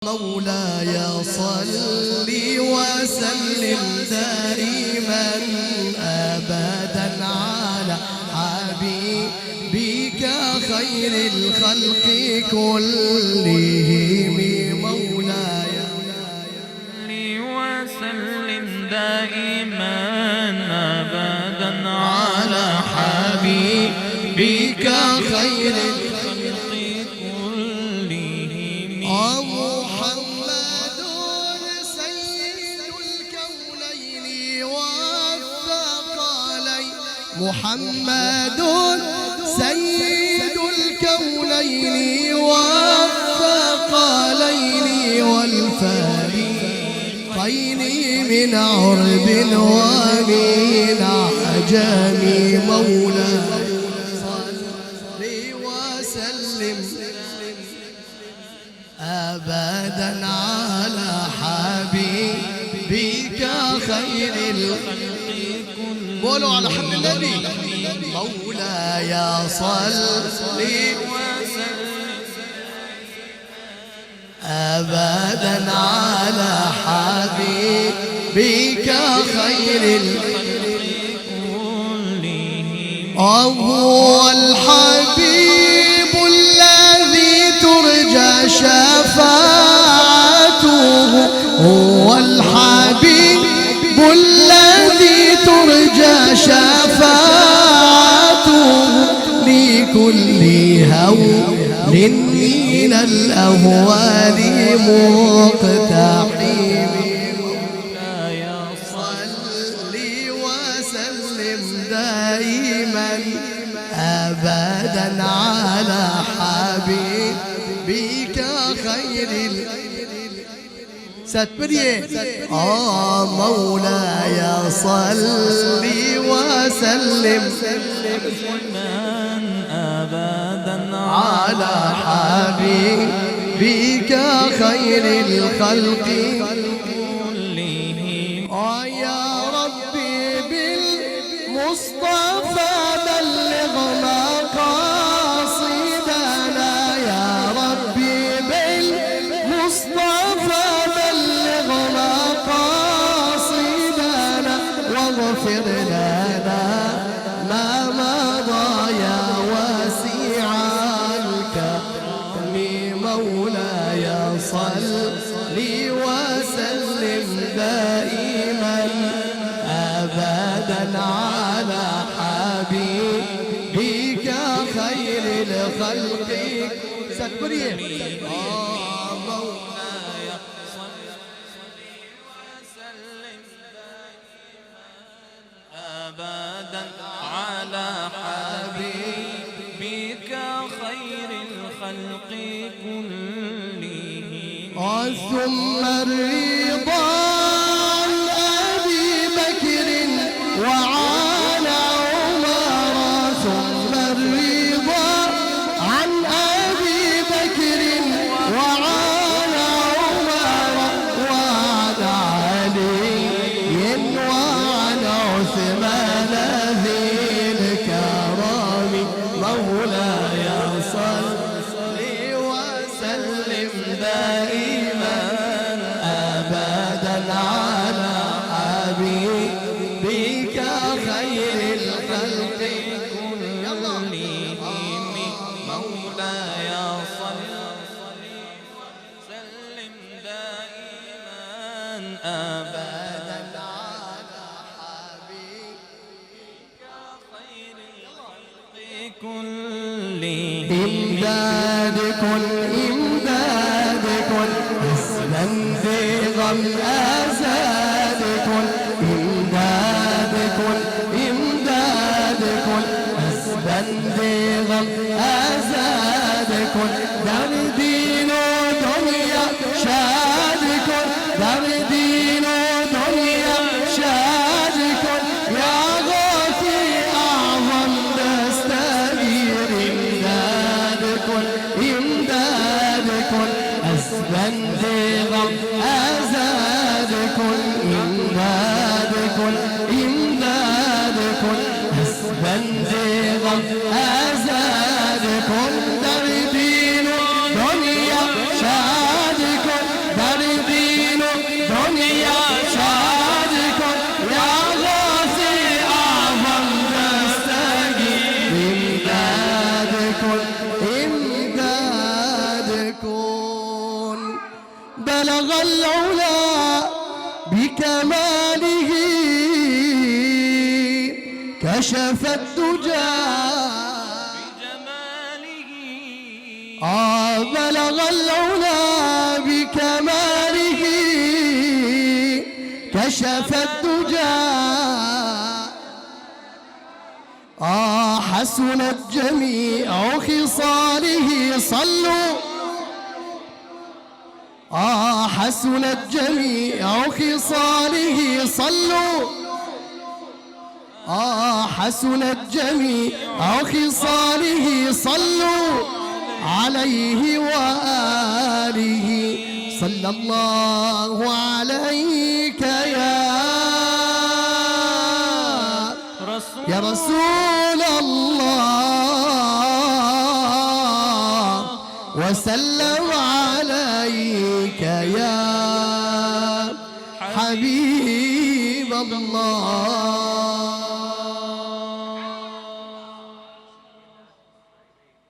مولاي صل وسلم دائما أبدا على حبيبك خير الخلق كلهم مولاي صل وسلم دائما أبدا على حبيبك خير الخلق كلهم محمد سيد الكونين والثقلين محمد سيد الكونين والثقلين والفريقين من عرب ومن عجم مولاي صل وسلم أبدا على حبيبك خير الخلق قولوا على حب النبي مولاي صل أبدا على حبيبك خير الخلق هو الحبيب الذي ترجى شفاعته هو الحبيب الذي ترجى شفاعته لكل هول من الأهوال مقتحم مولاي صل وسلم دائما أبدا على حبيبك خير ستبريه مولاي صل وسلم أبدا على حبيبك خير الخلق كلهم يا ربي بالمصطفى بلغ مقاصدنا يا ربي بالمصطفى بلغ مقاصدنا واغفر لنا ما مضى يا واسع الكرم مولاي صل وسلم دائما أبدا على حبيبك خير الخلق ستبريه مولاي صل وسلم أبدا على حبيبك خير الخلق كلهم ثم الرضا عن أبي بكر وعن عمر ثم الرضا عن أبي بكر وعن عمر وعن علي وعن عثمان ذي الكرم مولاي صل وسلم دائما أبدا على حبيبك خير الخلق كلهم مولاي صل وسلم دائما أبدا على حبيبك خير الخلق كلهم إمدادكم اسما ذي غم أزادكم إمدادكم اسما ذي غم أزادكم دار دين دنيا شادكم دار دين دنيا شادكم يا غوثي أعظم نستغير إمدادكم أسبا ذغم أزادكم إمدادكم أسبا ذغم أزادكم دردين دنيا شادكم بلغ العلا بكماله كشف الدجى بجماله بلغ العلا بكماله كشف الدجى حسنت جميع خصاله صلوا حسنت جميع خصاله صلوا حسنت جميع خصاله صلوا عليه وآله صلى الله عليك يا رسول الله وسلم عليك يا حبيب الله.